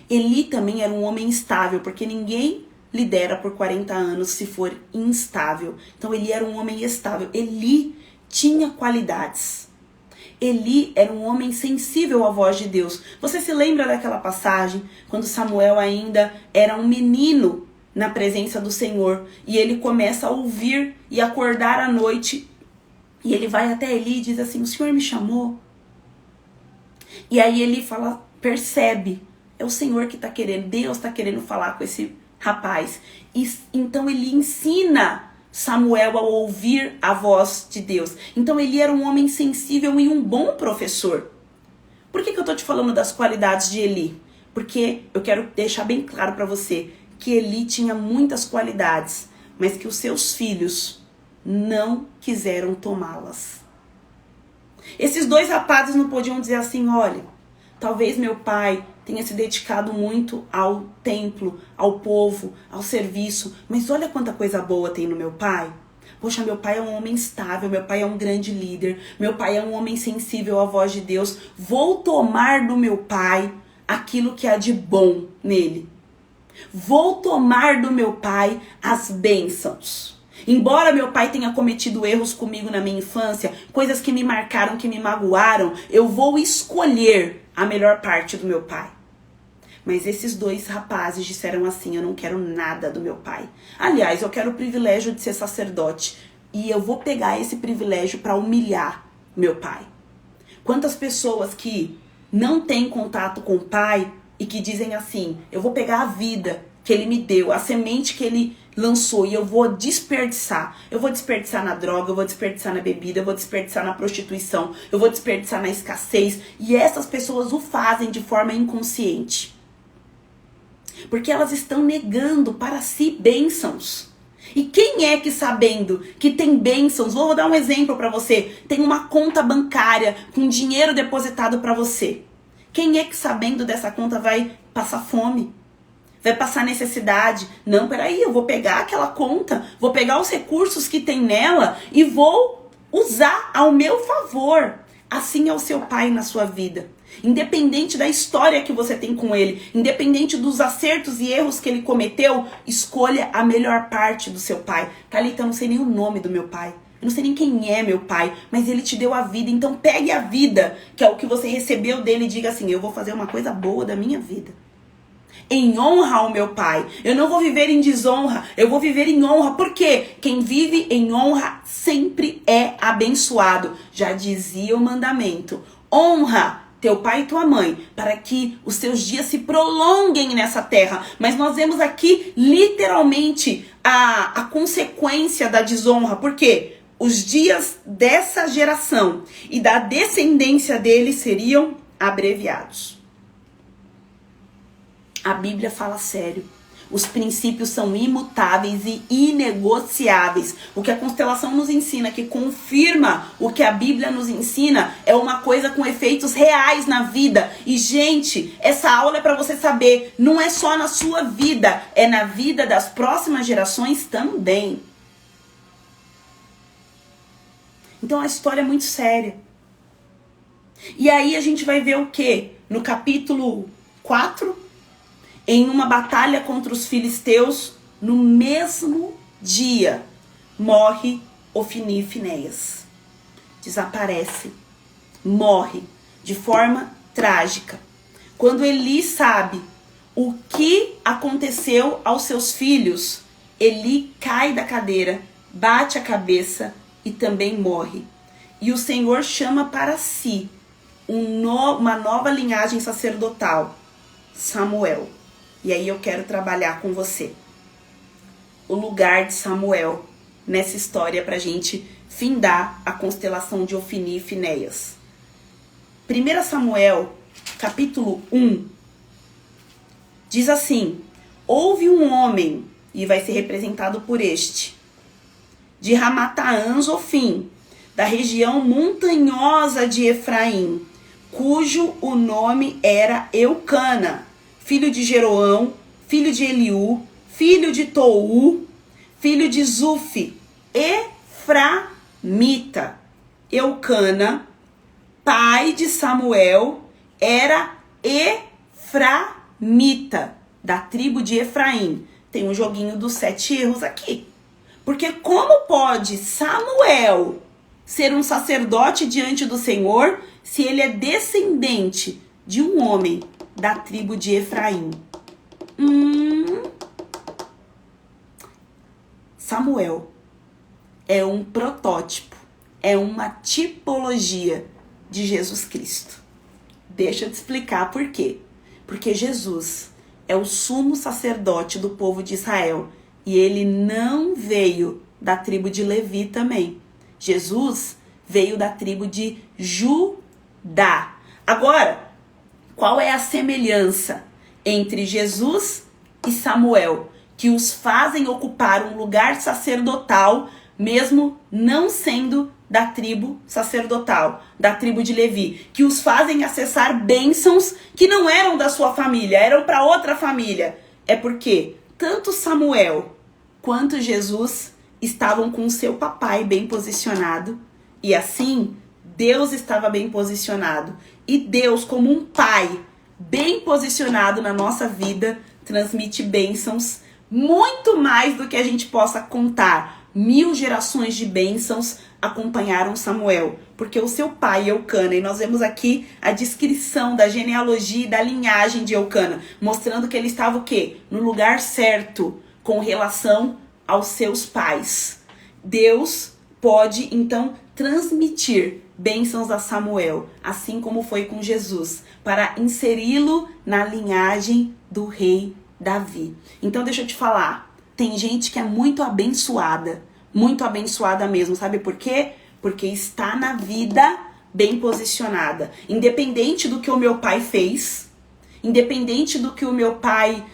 A: Eli também era um homem estável, porque ninguém lidera por 40 anos se for instável. Então Eli era um homem estável. Eli tinha qualidades. Eli era um homem sensível à voz de Deus. Você se lembra daquela passagem quando Samuel ainda era um menino na presença do Senhor e ele começa a ouvir e acordar à noite e ele vai até Eli e diz assim, o Senhor me chamou? E aí Eli fala, percebe, é o Senhor que está querendo, Deus está querendo falar com esse rapaz. E então ele ensina Samuel a ouvir a voz de Deus. Então ele era um homem sensível e um bom professor. Por que eu tô te falando das qualidades de Eli? Porque eu quero deixar bem claro para você que Eli tinha muitas qualidades, mas que os seus filhos não quiseram tomá-las. Esses dois rapazes não podiam dizer assim, olha, talvez meu pai tenha se dedicado muito ao templo, ao povo, ao serviço, mas olha quanta coisa boa tem no meu pai. Poxa, meu pai é um homem estável, meu pai é um grande líder, meu pai é um homem sensível à voz de Deus. Vou tomar do meu pai aquilo que há de bom nele. Vou tomar do meu pai as bênçãos. Embora meu pai tenha cometido erros comigo na minha infância, coisas que me marcaram, que me magoaram, eu vou escolher a melhor parte do meu pai. Mas esses dois rapazes disseram assim, eu não quero nada do meu pai. Aliás, eu quero o privilégio de ser sacerdote. E eu vou pegar esse privilégio para humilhar meu pai. Quantas pessoas que não têm contato com o pai e que dizem assim, eu vou pegar a vida que ele me deu, a semente que ele lançou e eu vou desperdiçar. Eu vou desperdiçar na droga, eu vou desperdiçar na bebida, eu vou desperdiçar na prostituição, eu vou desperdiçar na escassez. E essas pessoas o fazem de forma inconsciente. Porque elas estão negando para si bênçãos. E quem é que sabendo que tem bênçãos, vou dar um exemplo para você, tem uma conta bancária com dinheiro depositado para você. Quem é que sabendo dessa conta vai passar fome? Vai passar necessidade? Não, peraí, eu vou pegar aquela conta, vou pegar os recursos que tem nela e vou usar ao meu favor. Assim é o seu pai na sua vida. Independente da história que você tem com ele, independente dos acertos e erros que ele cometeu, escolha a melhor parte do seu pai. Thalita, eu não sei nem o nome do meu pai. Eu não sei nem quem é meu pai, mas ele te deu a vida. Então pegue a vida, que é o que você recebeu dele, e diga assim: eu vou fazer uma coisa boa da minha vida, em honra ao meu pai. Eu não vou viver em desonra, eu vou viver em honra. Por quê? Quem vive em honra sempre é abençoado. Já dizia o mandamento: honra teu pai e tua mãe, para que os seus dias se prolonguem nessa terra. Mas nós vemos aqui literalmente a consequência da desonra. Por quê? Os dias dessa geração e da descendência deles seriam abreviados. A Bíblia fala sério. Os princípios são imutáveis e inegociáveis. O que a constelação nos ensina, que confirma o que a Bíblia nos ensina, é uma coisa com efeitos reais na vida. E, gente, essa aula é para você saber, não é só na sua vida, é na vida das próximas gerações também. Então a história é muito séria. E aí a gente vai ver o quê? No capítulo 4, em uma batalha contra os filisteus, no mesmo dia, morre Ofni e Finéias. Desaparece, morre de forma trágica. Quando Eli sabe o que aconteceu aos seus filhos, Eli cai da cadeira, bate a cabeça e também morre. E o Senhor chama para si uma nova linhagem sacerdotal, Samuel. E aí eu quero trabalhar com você o lugar de Samuel nessa história para a gente findar a constelação de Ofni e Finéias. 1 Samuel, capítulo 1, diz assim: houve um homem, e vai ser representado por este, de Ramataã Zofim, da região montanhosa de Efraim, cujo o nome era Eucana, filho de Jeroão, filho de Eliú, filho de Tou, filho de Zufi, Eframita. Eucana, pai de Samuel, era Eframita, da tribo de Efraim. Tem um joguinho dos 7 erros aqui. Porque como pode Samuel ser um sacerdote diante do Senhor se ele é descendente de um homem da tribo de Efraim? Samuel é um protótipo, é uma tipologia de Jesus Cristo. Deixa eu te explicar por quê. Porque Jesus é o sumo sacerdote do povo de Israel e ele não veio da tribo de Levi também. Jesus veio da tribo de Judá. Agora, qual é a semelhança entre Jesus e Samuel, que os fazem ocupar um lugar sacerdotal, mesmo não sendo da tribo sacerdotal, da tribo de Levi, que os fazem acessar bênçãos que não eram da sua família, eram para outra família? É porque tanto Samuel quanto Jesus estavam com seu papai bem posicionado, e assim Deus estava bem posicionado. E Deus, como um pai bem posicionado na nossa vida, transmite bênçãos muito mais do que a gente possa contar. 1000 gerações de bênçãos acompanharam Samuel, porque o seu pai, Eucana, e nós vemos aqui a descrição da genealogia e da linhagem de Eucana, mostrando que ele estava o quê? No lugar certo com relação aos seus pais. Deus pode, então, transmitir bênçãos a Samuel, assim como foi com Jesus, para inseri-lo na linhagem do rei Davi. Então deixa eu te falar, tem gente que é muito abençoada mesmo, sabe por quê? Porque está na vida bem posicionada. Independente do que o meu pai fez, independente do que o meu pai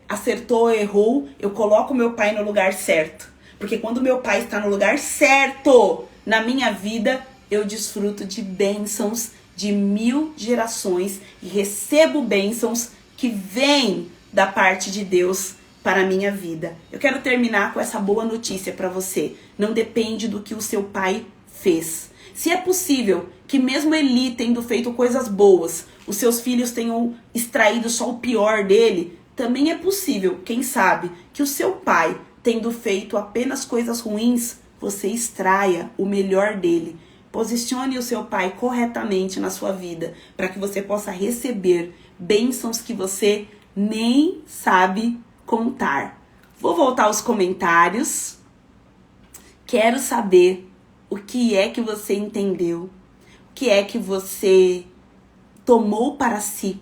A: acertou ou errou, eu coloco o meu pai no lugar certo. Porque quando meu pai está no lugar certo na minha vida, eu desfruto de bênçãos de 1000 gerações e recebo bênçãos que vêm da parte de Deus para a minha vida. Eu quero terminar com essa boa notícia para você. Não depende do que o seu pai fez. Se é possível que mesmo Eli tendo feito coisas boas, os seus filhos tenham extraído só o pior dele, também é possível, quem sabe, que o seu pai, tendo feito apenas coisas ruins, você extraia o melhor dele. Posicione o seu pai corretamente na sua vida, para que você possa receber bênçãos que você nem sabe contar. Vou voltar aos comentários. Quero saber o que é que você entendeu, o que é que você tomou para si,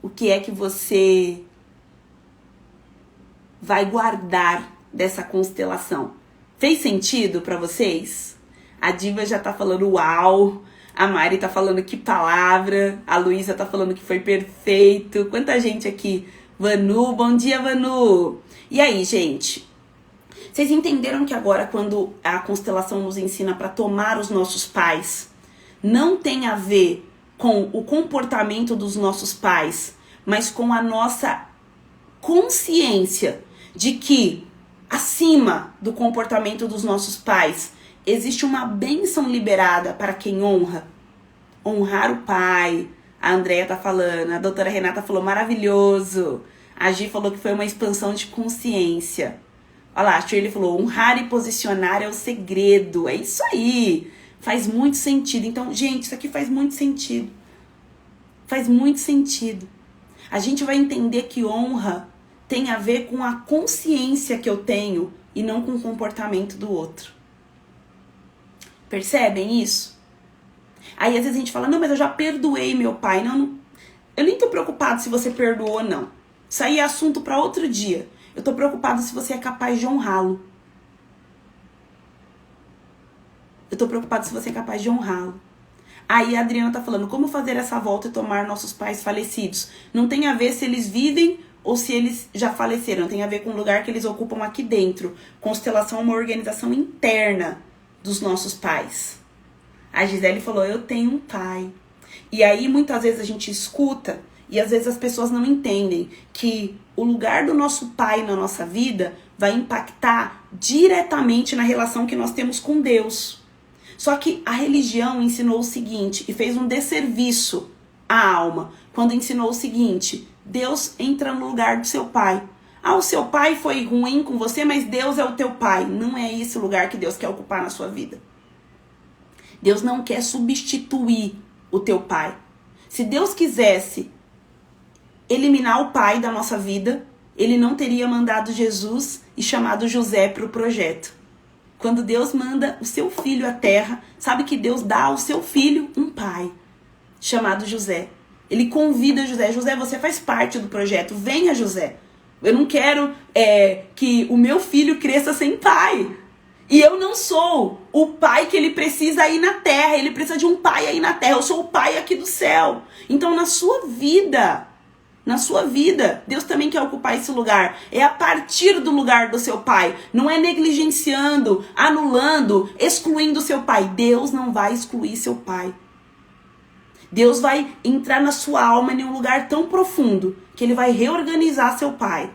A: o que é que você vai guardar dessa constelação. Fez sentido para vocês? A Diva já tá falando uau, a Mari tá falando que palavra, a Luísa tá falando que foi perfeito. Quanta gente aqui. Vanu, bom dia, Vanu. E aí, gente? Vocês entenderam que agora, quando a constelação nos ensina para tomar os nossos pais, não tem a ver com o comportamento dos nossos pais, mas com a nossa consciência de que, acima do comportamento dos nossos pais, existe uma bênção liberada para quem honra. Honrar o pai. A Andrea tá falando, a doutora Renata falou maravilhoso. A Gi falou que foi uma expansão de consciência. Olha lá, a Shirley falou, honrar e posicionar é o segredo. É isso aí. Faz muito sentido. Então, gente, isso aqui faz muito sentido. Faz muito sentido. A gente vai entender que honra tem a ver com a consciência que eu tenho e não com o comportamento do outro. Percebem isso? Aí às vezes a gente fala, não, mas eu já perdoei meu pai. Não, eu nem tô preocupado se você perdoou ou não. Isso aí é assunto para outro dia. Eu tô preocupado se você é capaz de honrá-lo. Eu tô preocupado se você é capaz de honrá-lo. Aí a Adriana tá falando, como fazer essa volta e tomar nossos pais falecidos? Não tem a ver se eles vivem ou se eles já faleceram. Tem a ver com o lugar que eles ocupam aqui dentro. Constelação é uma organização interna dos nossos pais. A Gisele falou, eu tenho um pai. E aí muitas vezes a gente escuta e às vezes as pessoas não entendem que o lugar do nosso pai na nossa vida vai impactar diretamente na relação que nós temos com Deus. Só que a religião ensinou o seguinte e fez um desserviço à alma quando ensinou o seguinte, Deus entra no lugar do seu pai. Ah, o seu pai foi ruim com você, mas Deus é o teu pai. Não é esse o lugar que Deus quer ocupar na sua vida. Deus não quer substituir o teu pai. Se Deus quisesse eliminar o pai da nossa vida, ele não teria mandado Jesus e chamado José para o projeto. Quando Deus manda o seu filho à terra, sabe que Deus dá ao seu filho um pai, chamado José. Ele convida José, José, você faz parte do projeto, venha José. Eu não quero que o meu filho cresça sem pai. E eu não sou o pai que ele precisa aí na terra, ele precisa de um pai aí na terra, eu sou o pai aqui do céu. Então na sua vida, Deus também quer ocupar esse lugar. É a partir do lugar do seu pai. Não é negligenciando, anulando, excluindo o seu pai. Deus não vai excluir seu pai. Deus vai entrar na sua alma em um lugar tão profundo que ele vai reorganizar seu pai.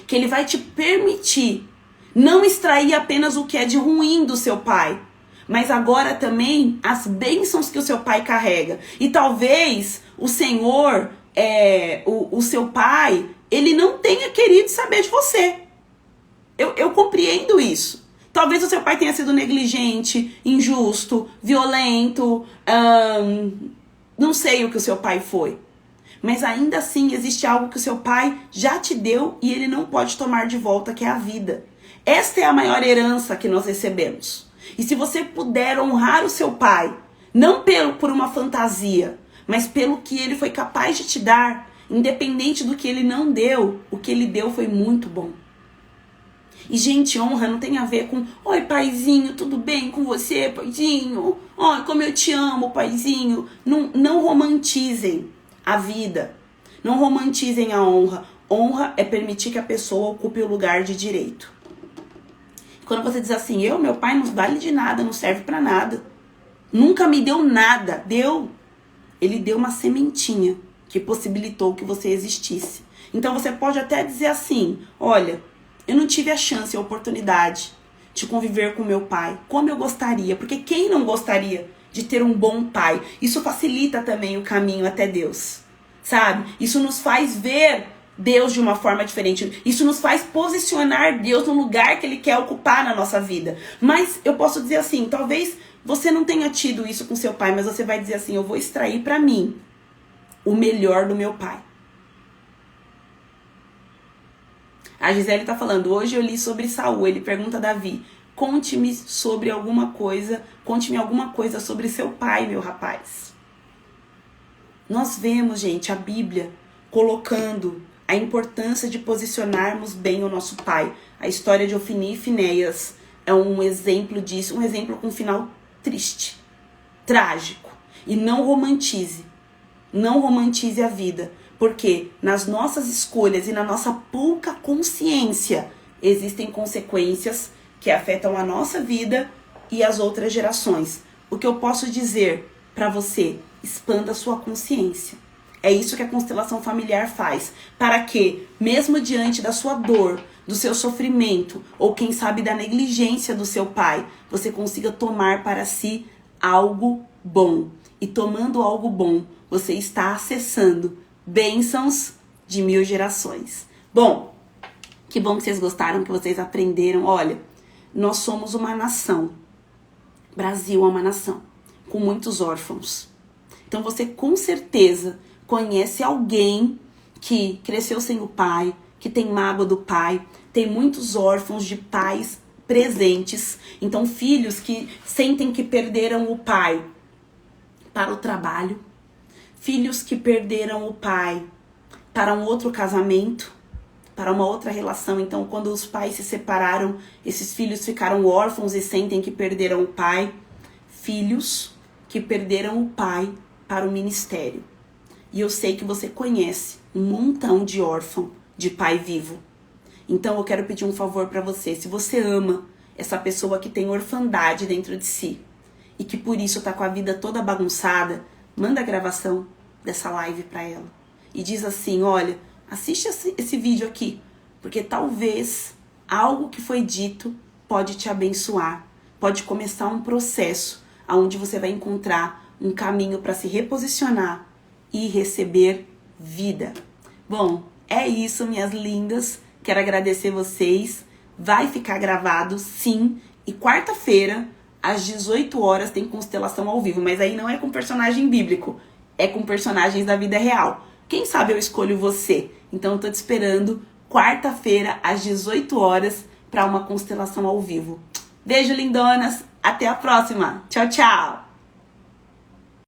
A: Que ele vai te permitir não extrair apenas o que é de ruim do seu pai, mas agora também as bênçãos que o seu pai carrega. E talvez o Senhor, o seu pai, ele não tenha querido saber de você. Eu compreendo isso. Talvez o seu pai tenha sido negligente, injusto, violento, não sei o que o seu pai foi. Mas ainda assim existe algo que o seu pai já te deu e ele não pode tomar de volta, que é a vida. Esta é a maior herança que nós recebemos. E se você puder honrar o seu pai, não por uma fantasia, mas pelo que ele foi capaz de te dar, independente do que ele não deu, o que ele deu foi muito bom. E, gente, honra não tem a ver com, oi, paizinho, tudo bem com você, paizinho? Oi, como eu te amo, paizinho. Não romantizem a vida. Não romantizem a honra. Honra é permitir que a pessoa ocupe o lugar de direito. Quando você diz assim, meu pai não vale de nada, não serve pra nada. Nunca me deu nada. Deu. Ele deu uma sementinha que possibilitou que você existisse. Então você pode até dizer assim, olha, eu não tive a chance, a oportunidade de conviver com meu pai, como eu gostaria. Porque quem não gostaria de ter um bom pai? Isso facilita também o caminho até Deus, sabe? Isso nos faz ver Deus de uma forma diferente. Isso nos faz posicionar Deus no lugar que Ele quer ocupar na nossa vida. Mas eu posso dizer assim, talvez você não tenha tido isso com seu pai, mas você vai dizer assim, eu vou extrair para mim o melhor do meu pai. A Gisele tá falando, hoje eu li sobre Saul, ele pergunta a Davi, conte-me alguma coisa sobre seu pai, meu rapaz. Nós vemos, gente, a Bíblia colocando a importância de posicionarmos bem o nosso pai. A história de Ofni e Finéias é um exemplo disso, um exemplo com um final triste, trágico. E não romantize a vida, porque nas nossas escolhas e na nossa pouca consciência existem consequências que afetam a nossa vida e as outras gerações. O que eu posso dizer para você? Expanda a sua consciência. É isso que a constelação familiar faz, para que, mesmo diante da sua dor, do seu sofrimento, ou quem sabe da negligência do seu pai, você consiga tomar para si algo bom. E tomando algo bom, você está acessando bênçãos de 1000 gerações. Bom que vocês gostaram, que vocês aprenderam. Olha, nós somos uma nação. Brasil é uma nação com muitos órfãos. Então você com certeza conhece alguém que cresceu sem o pai, que tem mágoa do pai. Tem muitos órfãos de pais presentes. Então filhos que sentem que perderam o pai para o trabalho. Filhos que perderam o pai para um outro casamento, para uma outra relação. Então, quando os pais se separaram, esses filhos ficaram órfãos e sentem que perderam o pai. Filhos que perderam o pai para o ministério. E eu sei que você conhece um montão de órfão de pai vivo. Então, eu quero pedir um favor para você. Se você ama essa pessoa que tem orfandade dentro de si e que por isso tá com a vida toda bagunçada, manda a gravação dessa live para ela. E diz assim, olha, assiste esse vídeo aqui, porque talvez algo que foi dito pode te abençoar. Pode começar um processo onde você vai encontrar um caminho para se reposicionar e receber vida. Bom, é isso, minhas lindas. Quero agradecer vocês. Vai ficar gravado, sim. E quarta-feira, às 18 horas, tem constelação ao vivo. Mas aí não é com personagem bíblico. É com personagens da vida real. Quem sabe eu escolho você. Então eu tô te esperando quarta-feira, às 18 horas, para uma constelação ao vivo. Beijo, lindonas. Até a próxima. Tchau, tchau.